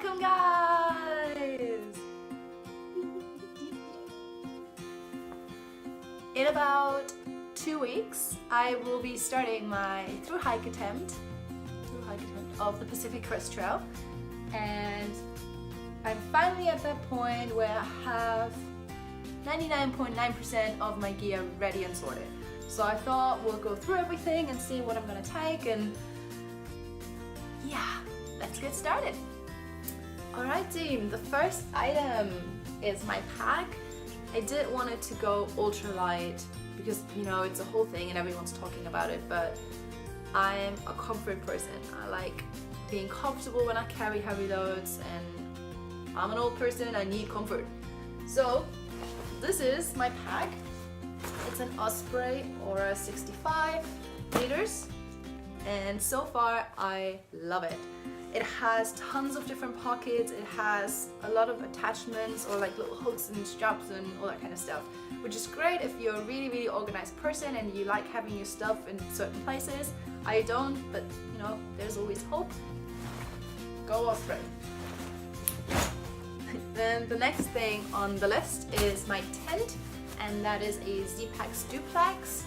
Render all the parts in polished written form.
Welcome guys! In about 2 weeks I will be starting my through hike attempt of the Pacific Crest Trail, and I'm finally at that point where I have 99.9% of my gear ready and sorted. So I thought we'll go through everything and see what I'm gonna take, and yeah, let's get started. Alright team, the first item is my pack. I did want it to go ultra light because, you know, it's a whole thing and everyone's talking about it, but I'm a comfort person. I like being comfortable when I carry heavy loads, and I'm an old person, I need comfort. So this is my pack. It's an Osprey Aura 65 liters, and so far I love it. It has tons of different pockets, it has a lot of attachments or like little hooks and straps and all that kind of stuff, which is great if you're a really organized person and you like having your stuff in certain places. I don't, but you know, there's always hope. Go Osprey. Then the next thing on the list is my tent, and that is a Zpacks Duplex.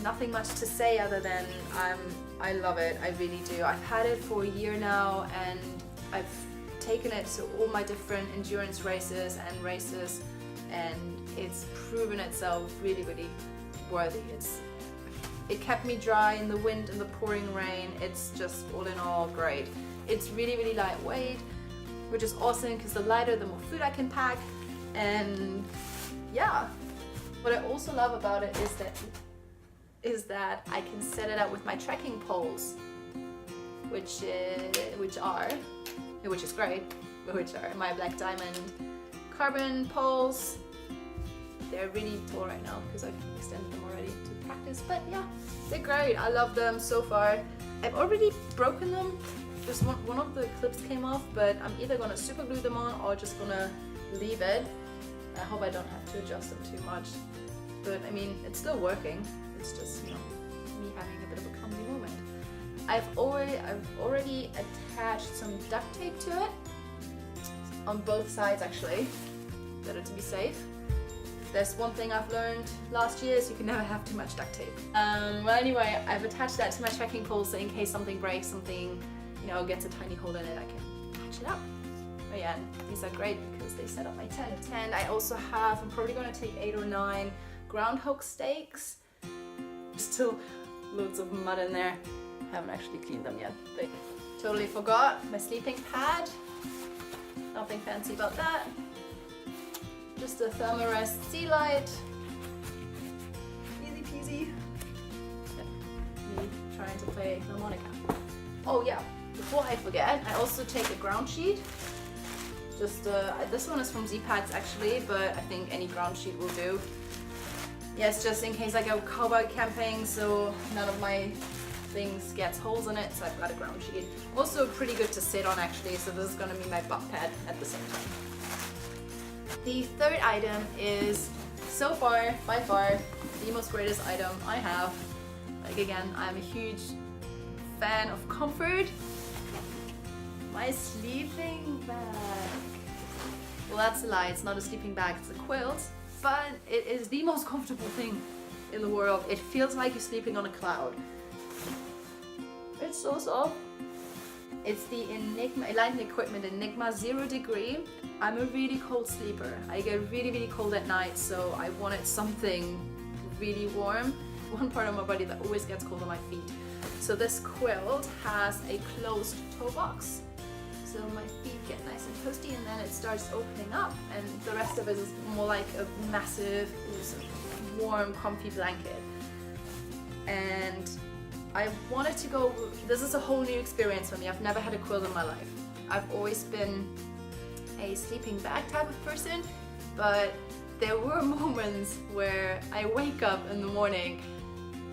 Nothing much to say other than I love it, I really do. I've had it for a year now, and I've taken it to all my different endurance races, and it's proven itself really worthy. It kept me dry in the wind and the pouring rain. It's just all in all great. It's really lightweight, which is awesome because the lighter the more food I can pack. And yeah, what I also love about it is that I can set it up with my trekking poles, which is great, which are my Black Diamond carbon poles. They're really tall right now because I've extended them already to practice, but yeah, they're great. I love them so far. I've already broken them. Just one of the clips came off, but I'm either gonna super glue them on or just gonna leave it. I hope I don't have to adjust them too much, but I mean, it's still working. It's just, you know, me having a bit of a clumsy moment. I've already attached some duct tape to it on both sides, actually, better to be safe. There's one thing I've learned last year is you can never have too much duct tape. Well, anyway, I've attached that to my trekking pole, so in case something breaks, something, you know, gets a tiny hole in it, I can patch it up. But yeah, these are great because they set up my tent. And I also have, I'm probably going to take 8 or 9 Groundhog stakes. Still loads of mud in there. Haven't actually cleaned them yet. But totally forgot my sleeping pad. Nothing fancy about that. Just a Therm-a-Rest Z light. Easy peasy. Me trying to play harmonica. Oh yeah, before I forget, I also take a Groundsheet. Just this one is from Zpacks actually, but I think any Groundsheet will do. Yes, just in case I go cowboy camping, so none of my things gets holes in it, so I've got a Groundsheet. Also pretty good to sit on actually, so this is gonna be my butt pad at the same time. The third item is so far, by far, the most greatest item I have. Like again, I'm a huge fan of comfort. My sleeping bag. Well, that's a lie, it's not a sleeping bag, it's a quilt. But it is the most comfortable thing in the world. It feels like you're sleeping on a cloud. It's so soft. It's the Light Equipment Enigma 0 degree. I'm a really cold sleeper. I get really cold at night, so I wanted something really warm. One part of my body that always gets cold on my feet. So this quilt has a closed toe box. So my feet get nice and toasty, and then it starts opening up, and the rest of it is more like a massive, warm, comfy blanket. And I wanted to go, this is a whole new experience for me. I've never had a quilt in my life. I've always been a sleeping bag type of person, but there were moments where I wake up in the morning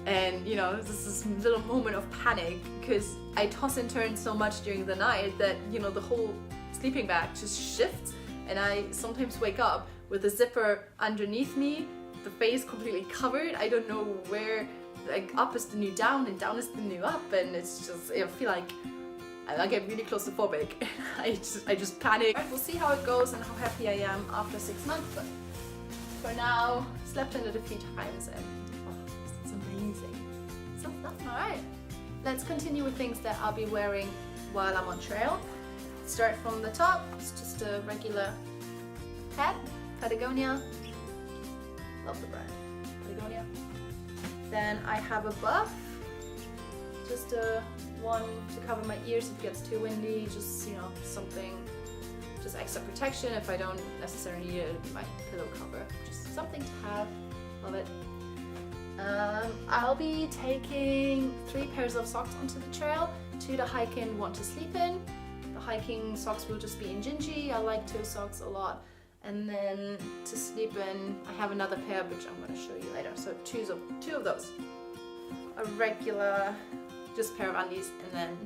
and, you know, this is this little moment of panic because I toss and turn so much during the night that, you know, the whole sleeping bag just shifts, and I sometimes wake up with the zipper underneath me, the face completely covered. I don't know where, like, up is the new down and down is the new up, and it's just, I feel like and I get really claustrophobic. I just panic. We'll see how it goes and how happy I am after 6 months, but for now, slept in it a few times and oh, it's amazing. So that's alright. Let's continue with things that I'll be wearing while I'm on trail. Start from the top. It's just a regular hat, Patagonia. Love the brand, Patagonia. Then I have a buff, just a one to cover my ears if it gets too windy. Just, you know, something, just extra protection if I don't necessarily need it. My pillow cover, just something to have. Love it. I'll be taking 3 pairs of socks onto the trail, 2 to hike in, 1 to sleep in. The hiking socks will just be in Gingy. I like toe socks a lot. And then to sleep in, I have another pair which I'm going to show you later. So 2 of those. A regular, just pair of undies, and then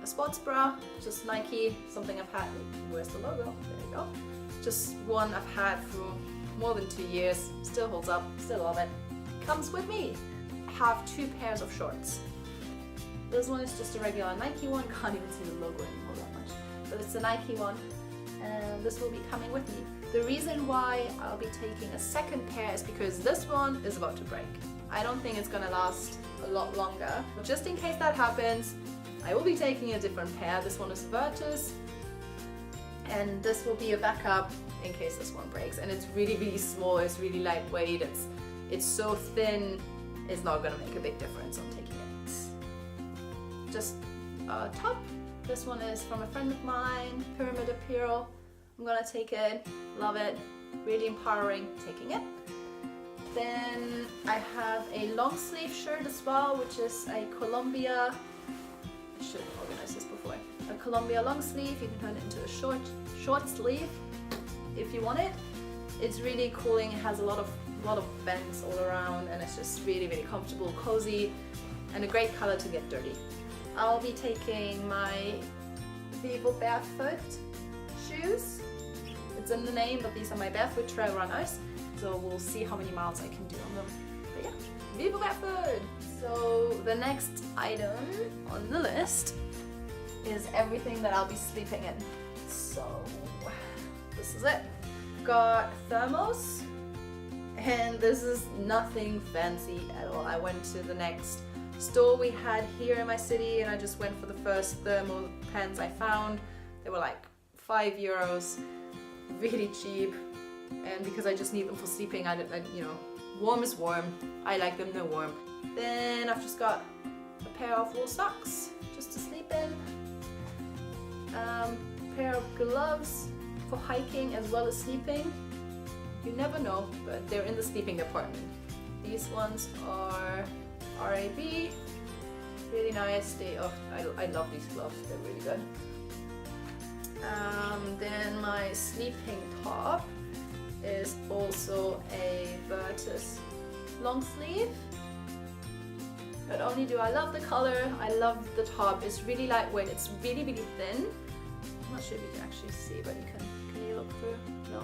a sports bra, just Nike, something I've had. Where's the logo? There you go. Just one I've had for more than 2 years. Still holds up. Still love it. Comes with me. I have 2 pairs of shorts. This one is just a regular Nike one. Can't even see the logo anymore that much. But it's a Nike one, and this will be coming with me. The reason why I'll be taking a 2nd pair is because this one is about to break. I don't think it's gonna last a lot longer. But just in case that happens, I will be taking a different pair. This one is Virtus, and this will be a backup in case this one breaks. And it's really, really small. It's really lightweight. It's so thin, it's not gonna make a big difference on taking it. Just a top. This one is from a friend of mine, Pyramid Apparel. I'm gonna take it, love it, really empowering, taking it. Then I have a long sleeve shirt as well, which is a Columbia, I should have organized this before, a Columbia long sleeve. You can turn it into a short sleeve if you want it. It's really cooling. It has a lot of vents all around, and it's just really, really comfortable, cozy, and a great color to get dirty. I'll be taking my Vivo Barefoot shoes. It's in the name, but these are my barefoot trail runners. So we'll see how many miles I can do on them. But yeah, Vivo Barefoot! So the next item on the list is everything that I'll be sleeping in. So this is it. Got thermos. And this is nothing fancy at all. I went to the next store we had here in my city, and I just went for the first thermal pens I found. They were like €5, really cheap. And because I just need them for sleeping, you know, warm is warm. I like them, they're warm. Then I've just got a pair of wool socks just to sleep in. A pair of gloves for hiking as well as sleeping. You never know, but they're in the sleeping department. These ones are RAB, really nice. I love these gloves, they're really good. Then my sleeping top is also a Virtus long sleeve. Not only do I love the color, I love the top. It's really lightweight, it's really, really thin. I'm not sure if you can actually see, but can you look through? No.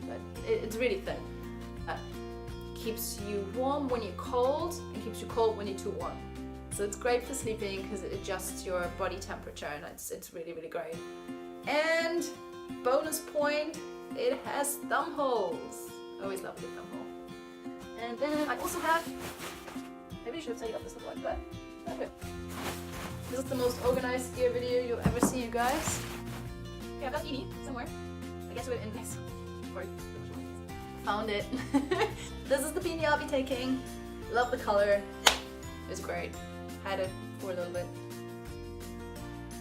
But it's really thin. Keeps you warm when you're cold and keeps you cold when you're too warm. So it's great for sleeping because it adjusts your body temperature, and it's really, really great. And bonus point, it has thumb holes. I always love a good thumb hole. And then I also have, maybe I should have taken off this one, but okay. This is the most organized gear video you'll ever see, you guys. Okay, I've got Edie somewhere. I guess we're in this. Found it. This is the beanie I'll be taking. Love the color. It's great. Had it for a little bit.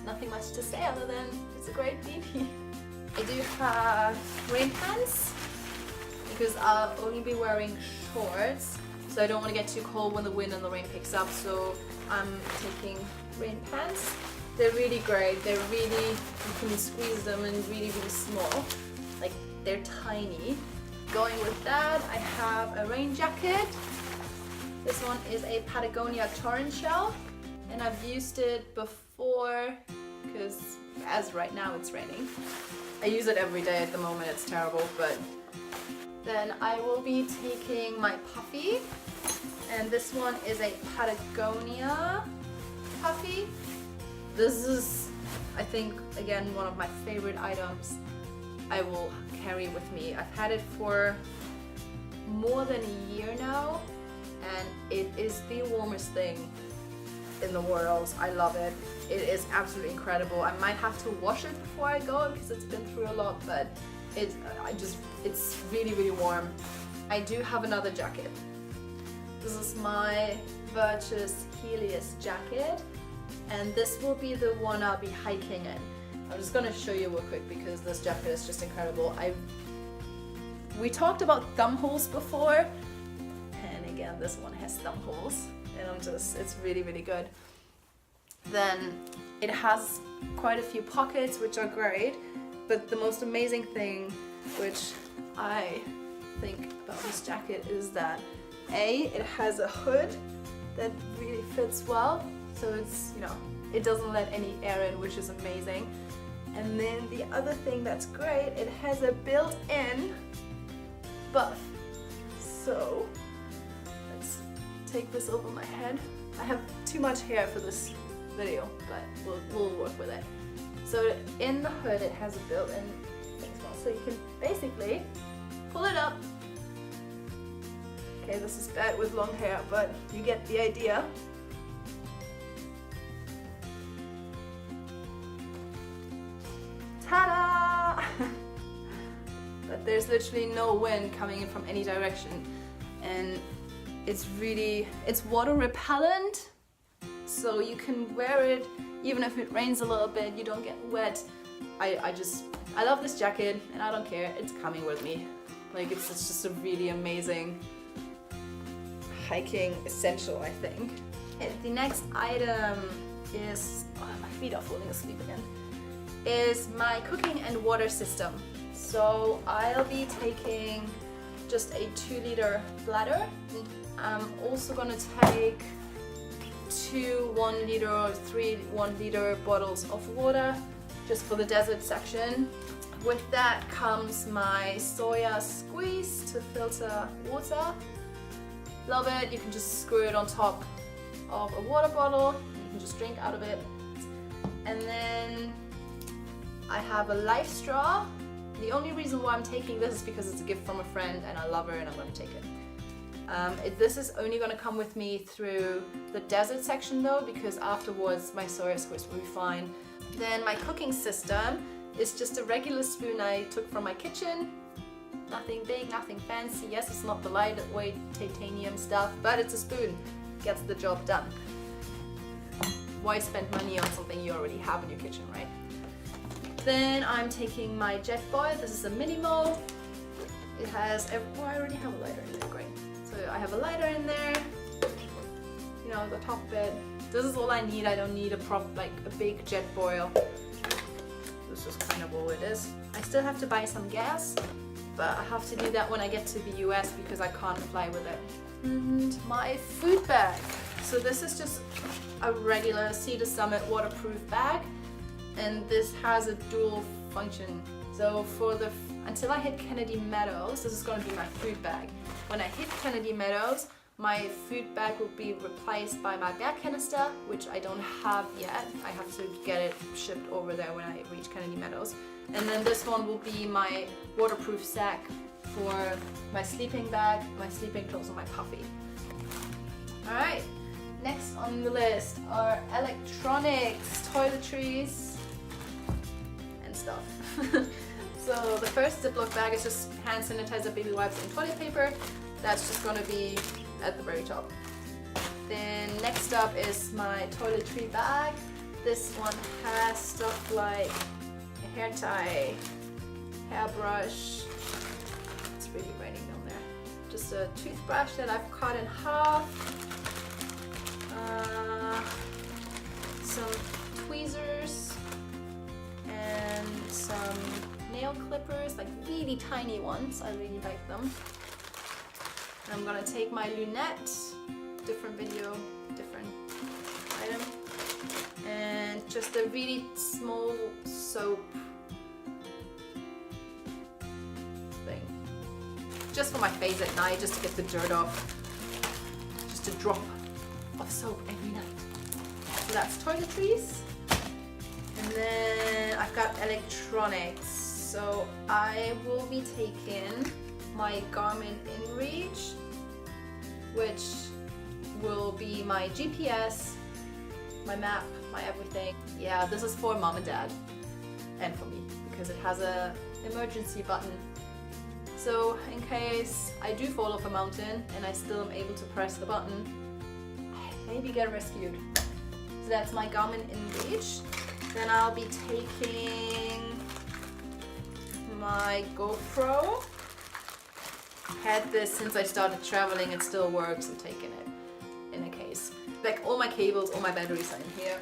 Nothing much to say other than it's a great beanie. I do have rain pants because I'll only be wearing shorts, so I don't want to get too cold when the wind and the rain picks up, so I'm taking rain pants. They're really great. They're really, you can squeeze them and really, really small. Like, they're tiny. Going with that, I have a rain jacket. This one is a Patagonia torrent shell, and I've used it before because as right now it's raining. I use it every day at the moment, it's terrible, but then I will be taking my puffy, and this one is a Patagonia puffy. this is, I think, again, one of my favorite items I will carry with me. I've had it for more than a year now, and it is the warmest thing in the world. I love it. It is absolutely incredible. I might have to wash it before I go because it's been through a lot, but it's really, really warm. I do have another jacket. This is my Virtus Helios jacket, and this will be the one I'll be hiking in. I'm just gonna show you real quick because this jacket is just incredible. We talked about thumb holes before, and again, this one has thumb holes, and it's really, really good. Then it has quite a few pockets, which are great, but the most amazing thing, which I think about this jacket, is that it has a hood that really fits well, so it's, you know, it doesn't let any air in, which is amazing. And then the other thing that's great, it has a built-in buff. So let's take this over my head. I have too much hair for this video, but we'll work with it. So in the hood it has a built-in thing as well, so you can basically pull it up. Okay, this is bad with long hair, but you get the idea. Ta-da! But there's literally no wind coming in from any direction, and it's water repellent, so you can wear it even if it rains a little bit, you don't get wet. I love this jacket, and I don't care, it's coming with me. Like, it's just a really amazing hiking essential, I think. Okay, the next item is, my feet are falling asleep again, is my cooking and water system. So I'll be taking just a 2-liter bladder. I'm also gonna take 2 1-liter or 3 1-liter bottles of water just for the desert section. With that comes my Sawyer Squeeze to filter water. Love it. You can just screw it on top of a water bottle. You can just drink out of it. And then I have a Lifestraw. The only reason why I'm taking this is because it's a gift from a friend and I love her and I'm going to take it. This is only going to come with me through the desert section though, because afterwards my Sawyer Squeeze will be fine. Then my cooking system is just a regular spoon I took from my kitchen. Nothing big, nothing fancy. Yes, it's not the lightweight titanium stuff, but it's a spoon. Gets the job done. Why spend money on something you already have in your kitchen, right? Then I'm taking my Jetboil. This is a Minimo. It has, oh, I already have a lighter in there, great. So I have a lighter in there, you know, the top bit. This is all I need. I don't need a big Jetboil. This is kind of all it is. I still have to buy some gas, but I have to do that when I get to the US because I can't fly with it. And my food bag. So this is just a regular Cedar Summit waterproof bag, and this has a dual function. So until I hit Kennedy Meadows, this is going to be my food bag. When I hit Kennedy Meadows, my food bag will be replaced by my bear canister, which I don't have yet. I have to get it shipped over there when I reach Kennedy Meadows. And then this one will be my waterproof sack for my sleeping bag, my sleeping clothes, and my puffy. Alright, next on the list are electronics, toiletries, and stuff. So the first Ziploc bag is just hand sanitizer, baby wipes, and toilet paper. That's just gonna be at the very top. Then next up is my toiletry bag. This one has stuff like a hair tie, hairbrush. It's really raining down there. Just a toothbrush that I've cut in half. Some tweezers and some nail clippers, like really tiny ones. I really like them. I'm gonna take my lunette, different video, different item, and just a really small soap thing. Just for my face at night, just to get the dirt off. Just a drop of soap every night. So that's toiletries. I've got electronics. So I will be taking my Garmin InReach, which will be my GPS, my map, my everything. Yeah, this is for mom and dad and for me because it has a emergency button. So in case I do fall off a mountain and I still am able to press the button, maybe get rescued. So that's my Garmin InReach. Then I'll be taking my GoPro. Had this since I started traveling, it still works. I'm taking it in a case. Like all my cables, all my batteries are in here.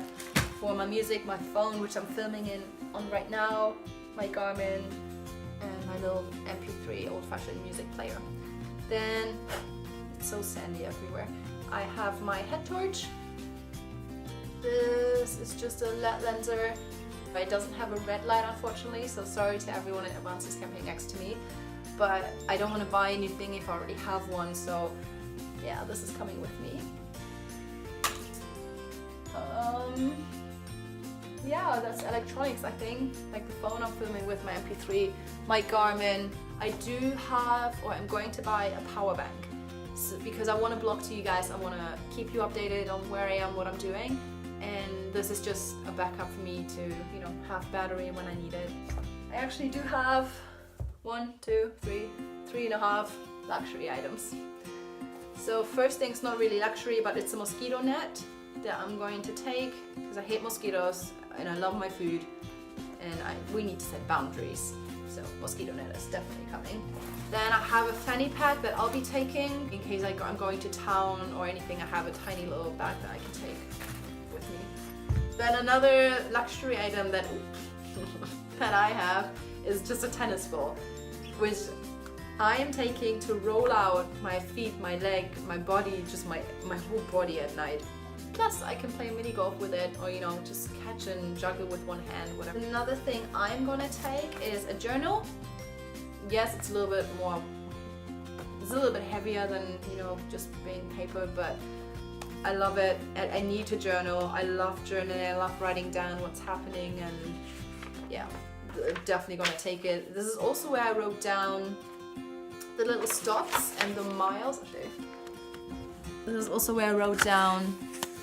For my music, my phone, which I'm filming on right now, my Garmin, and my little MP3 old-fashioned music player. Then, it's so sandy everywhere. I have my head torch. This is just a LED lenser. It doesn't have a red light, unfortunately, so sorry to everyone in advance who's camping next to me. But I don't want to buy anything if I already have one, so yeah, this is coming with me. Yeah, that's electronics, I think. Like the phone I'm filming with, my MP3, my Garmin. I do have, or I'm going to buy a power bank. So, because I want to blog to you guys, I want to keep you updated on where I am, what I'm doing. And this is just a backup for me to, you know, have battery when I need it. I actually do have 1, 2, 3, 3.5 luxury items. So first thing's not really luxury, but it's a mosquito net that I'm going to take because I hate mosquitoes and I love my food and we need to set boundaries. So mosquito net is definitely coming. Then I have a fanny pack that I'll be taking in case I'm going to town or anything. I have a tiny little bag that I can take with me. Then another luxury item that that I have is just a tennis ball, which I am taking to roll out my feet, my leg, my body, just my whole body at night. Plus I can play mini golf with it, or you know, just catch and juggle with one hand, whatever. Another thing I'm gonna take is a journal. Yes, it's a little bit more, it's a little bit heavier than, you know, just being paper, but I love it. I need to journal. I love journaling. I love writing down what's happening, and yeah, definitely gonna take it. This is also where I wrote down the little stops and the miles. This is also where I wrote down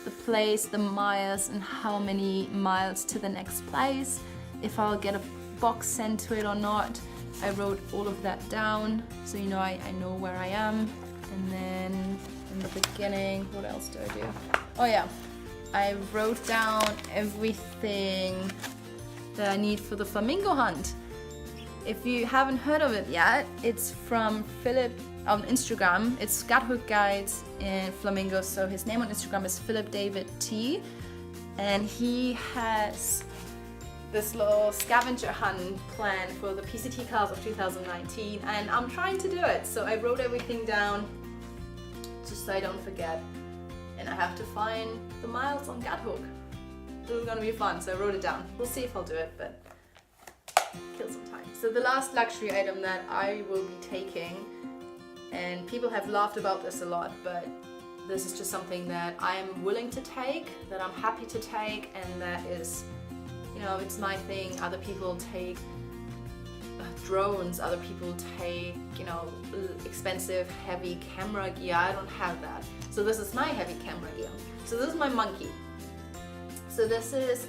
the place, the miles, and how many miles to the next place, if I'll get a box sent to it or not. I wrote all of that down, so you know I know where I am. And then in the beginning, what else do I do? Oh yeah, I wrote down everything that I need for the flamingo hunt. If you haven't heard of it yet, it's from Philip on Instagram. It's Scouthook Guides in Flamingos. So his name on Instagram is Philip David T. And he has this little scavenger hunt plan for the PCT class of 2019. And I'm trying to do it. So I wrote everything down just so I don't forget. And I have to find the miles on Scouthook. This is gonna be fun, so I wrote it down. We'll see if I'll do it, but kill some time. So the last luxury item that I will be taking, and people have laughed about this a lot, but this is just something that I'm willing to take, that I'm happy to take, and that is, you know, it's my thing. Other people take drones, other people take, you know, expensive, heavy camera gear. I don't have that. So this is my heavy camera gear. So this is my monkey. So this is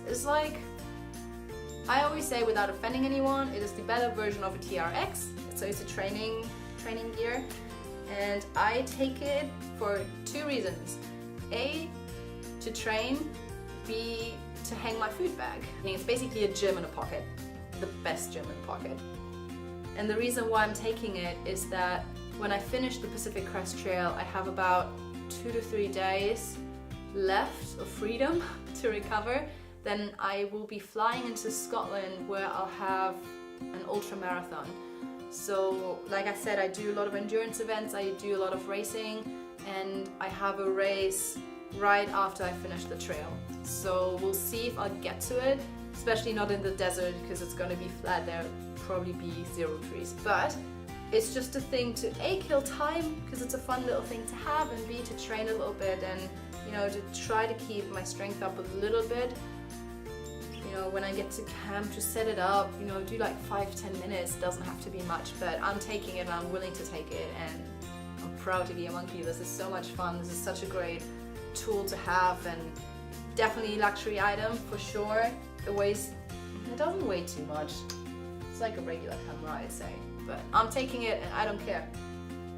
it's like, I always say without offending anyone, it is the better version of a TRX. So it's a training gear. And I take it for 2 reasons. A, to train. B, to hang my food bag. I mean, it's basically a gym in a pocket. The best gym in a pocket. And the reason why I'm taking it is that when I finish the Pacific Crest Trail, I have about 2 to 3 days left of freedom to recover. Then I will be flying into Scotland where I'll have an ultra marathon. So like I said, I do a lot of endurance events, I do a lot of racing, and I have a race right after I finish the trail. So we'll see if I'll get to it, especially not in the desert because it's going to be flat. There'll probably be 0 trees, but it's just a thing to A, kill time because it's a fun little thing to have, and B, to train a little bit and, you know, to try to keep my strength up a little bit. You know, when I get to camp, just set it up, you know, do like 5-10 minutes, doesn't have to be much, but I'm taking it and I'm willing to take it, and I'm proud to be a monkey. This is so much fun. This is such a great tool to have, and definitely luxury item for sure. It doesn't weigh too much. It's like a regular camera, I'd say, but I'm taking it and I don't care.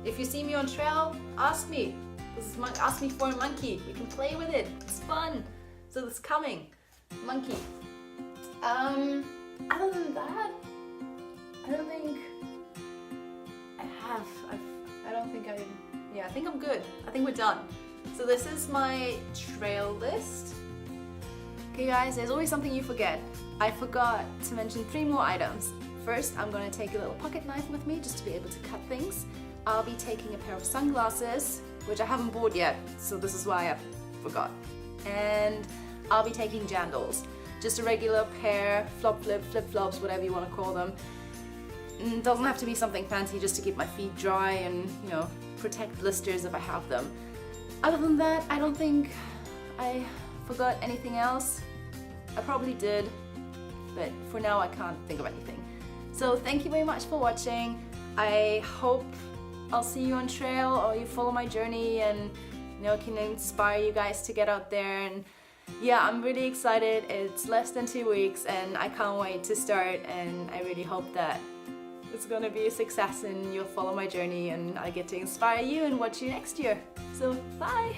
If you see me on trail, ask me. Ask me for a monkey. We can play with it. It's fun. So it's coming. Monkey. Other than that, I don't think I have. I think I'm good. I think we're done. So this is my trail list. Okay guys, there's always something you forget. I forgot to mention 3 more items. First, I'm going to take a little pocket knife with me just to be able to cut things. I'll be taking a pair of sunglasses, which I haven't bought yet, so this is why I forgot. And I'll be taking jandals. Just a regular pair, flip-flops, whatever you want to call them. It doesn't have to be something fancy, just to keep my feet dry and, you know, protect blisters if I have them. Other than that, I don't think I forgot anything else. I probably did, but for now I can't think of anything. So thank you very much for watching. I hope I'll see you on trail, or you follow my journey, and you know, can inspire you guys to get out there. And yeah, I'm really excited. It's less than 2 weeks and I can't wait to start, and I really hope that it's gonna be a success and you'll follow my journey and I get to inspire you and watch you next year. So bye!